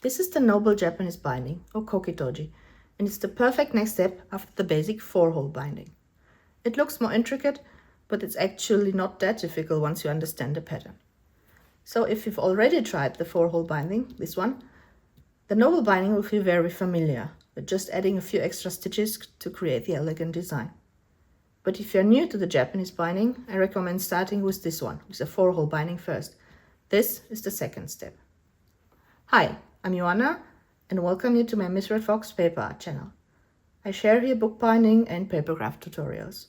This is the noble Japanese binding, or Koki Toji, and it's the perfect next step after the basic 4-hole binding. It looks more intricate, but it's actually not that difficult once you understand the pattern. So if you've already tried the 4-hole binding, this one, the noble binding will feel very familiar, but just adding a few extra stitches to create the elegant design. But if you're new to the Japanese binding, I recommend starting with this one, with a 4-hole binding first. This is the second step. Hi, I'm Joanna, and welcome you to my missredfox paper art channel. I share here bookbinding and papercraft tutorials.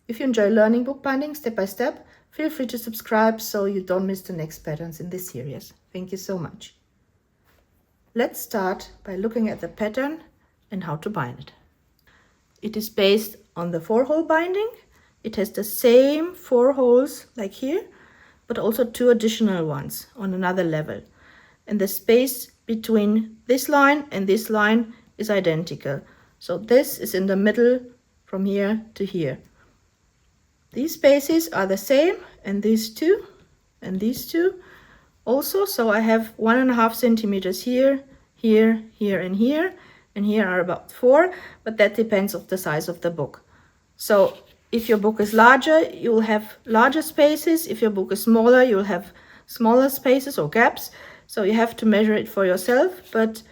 If you enjoy learning bookbinding step by step, feel free to subscribe so you don't miss the next patterns in this series. Thank you so much. Let's start by looking at the pattern and how to bind it. It is based on the 4-hole binding. It has the same 4 holes like here, but also 2 additional ones on another level. And the space between this line and this line is identical. So this is in the middle from here to here. These spaces are the same, and these two and these two also. So I have 1.5 centimeters here, here, here, and here are about 4, but that depends on the size of the book. So if your book is larger, you'll have larger spaces. If your book is smaller, you'll have smaller spaces or gaps. So you have to measure it for yourself, but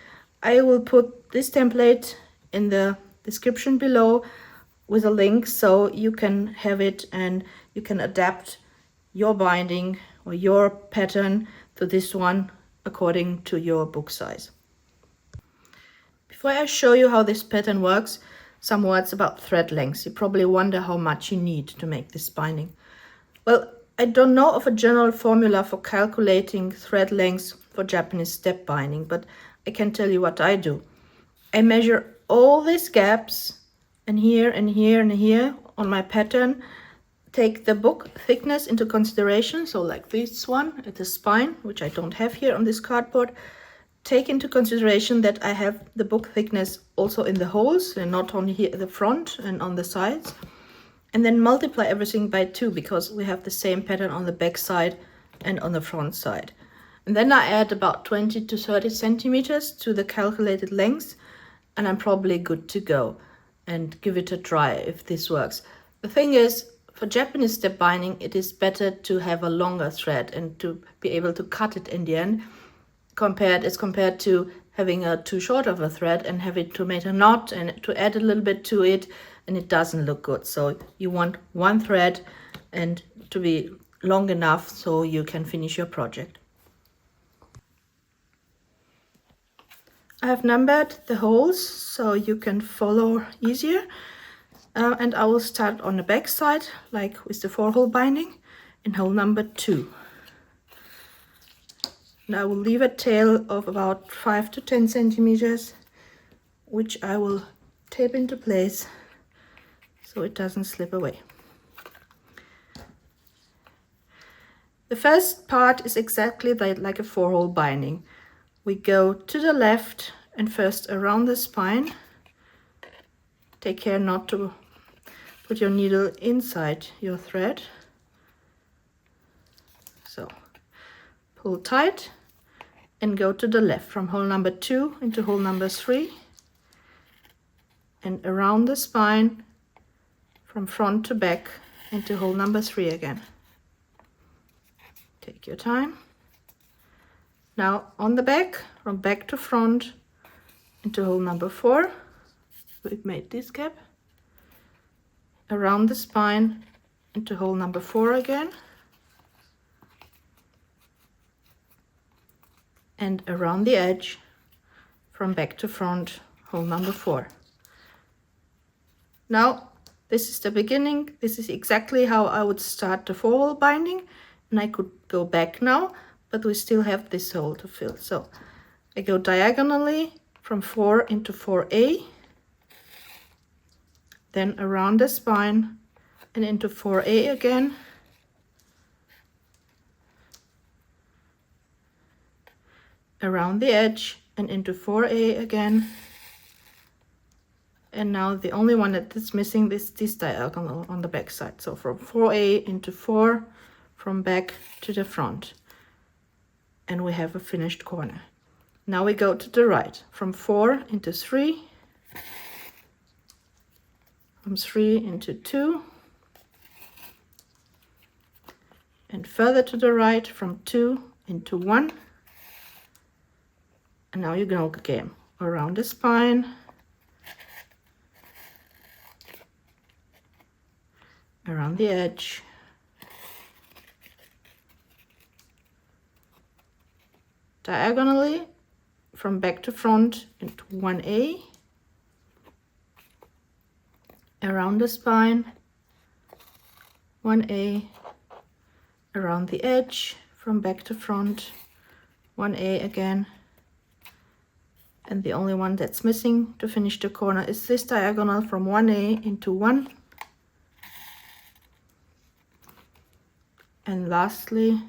I will put this template in the description below with a link so you can have it and you can adapt your binding or your pattern to this one according to your book size. Before I show you how this pattern works, some words about thread lengths. You probably wonder how much you need to make this binding. Well, I don't know of a general formula for calculating thread lengths for Japanese step binding, but I can tell you what I do. I measure all these gaps and here and here and here on my pattern, take the book thickness into consideration, so like this one at the spine, which I don't have here on this cardboard, take into consideration that I have the book thickness also in the holes and not only here at the front and on the sides, and then multiply everything by 2 because we have the same pattern on the back side and on the front side. And then I add about 20 to 30 centimeters to the calculated length, and I'm probably good to go. And give it a try if this works. The thing is, for Japanese step binding, it is better to have a longer thread and to be able to cut it in the end, compared to having a too short of a thread and having to make a knot and to add a little bit to it, and it doesn't look good. So you want one thread and to be long enough so you can finish your project. I have numbered the holes so you can follow easier, and I will start on the back side like with the 4-hole binding in hole number 2. And I will leave a tail of about 5 to 10 centimeters, which I will tape into place so it doesn't slip away. The first part is exactly like a 4-hole binding. We go to the left and first around the spine. Take care not to put your needle inside your thread. So pull tight and go to the left from hole number 2 into hole number 3 and around the spine from front to back into hole number 3 again. Take your time. Now on the back, from back to front into hole number 4, we've made this gap, around the spine into hole number 4 again, and around the edge from back to front, hole number 4. Now this is the beginning. This is exactly how I would start the 4-hole binding, and I could go back now, but we still have this hole to fill. So I go diagonally from 4 into 4A, then around the spine and into 4A again, around the edge and into 4A again, and now the only one that is missing is this diagonal on the back side. So from 4A into 4, from back to the front, and we have a finished corner. Now we go to the right, from 4 into 3, from 3 into 2, and further to the right, from 2 into 1. And now you go again around the spine, around the edge, diagonally from back to front into 1A, around the spine, 1A, around the edge from back to front, 1A again. And the only one that's missing to finish the corner is this diagonal from 1A into 1. And lastly,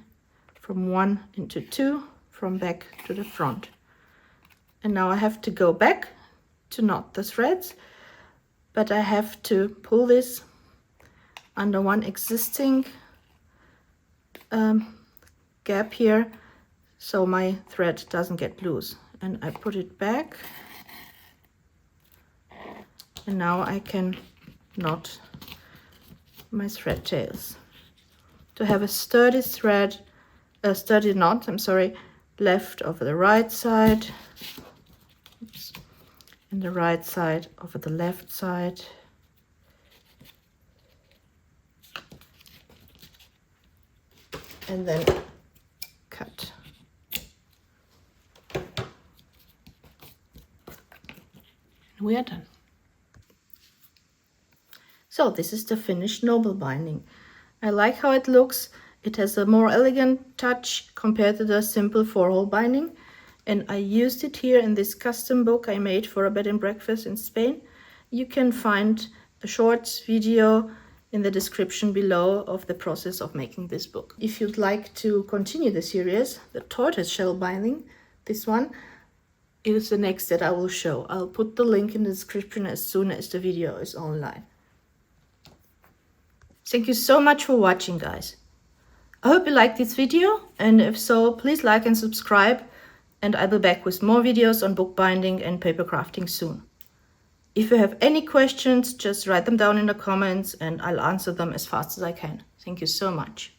from 1 into 2, from back to the front. And now I have to go back to knot the threads, but I have to pull this under one existing gap here, so my thread doesn't get loose. And I put it back, and now I can knot my thread tails. To have a sturdy knot, left over the right side, and the right side over the left side. And then cut. And we are done. So this is the finished noble binding. I like how it looks. It has a more elegant touch compared to the simple 4-hole binding. And I used it here in this custom book I made for a bed and breakfast in Spain. You can find a short video in the description below of the process of making this book. If you'd like to continue the series, the tortoise shell binding, this one is the next that I will show. I'll put the link in the description as soon as the video is online. Thank you so much for watching, guys. I hope you liked this video, and if so, please like and subscribe, and I'll be back with more videos on bookbinding and paper crafting soon. If you have any questions, just write them down in the comments and I'll answer them as fast as I can. Thank you so much.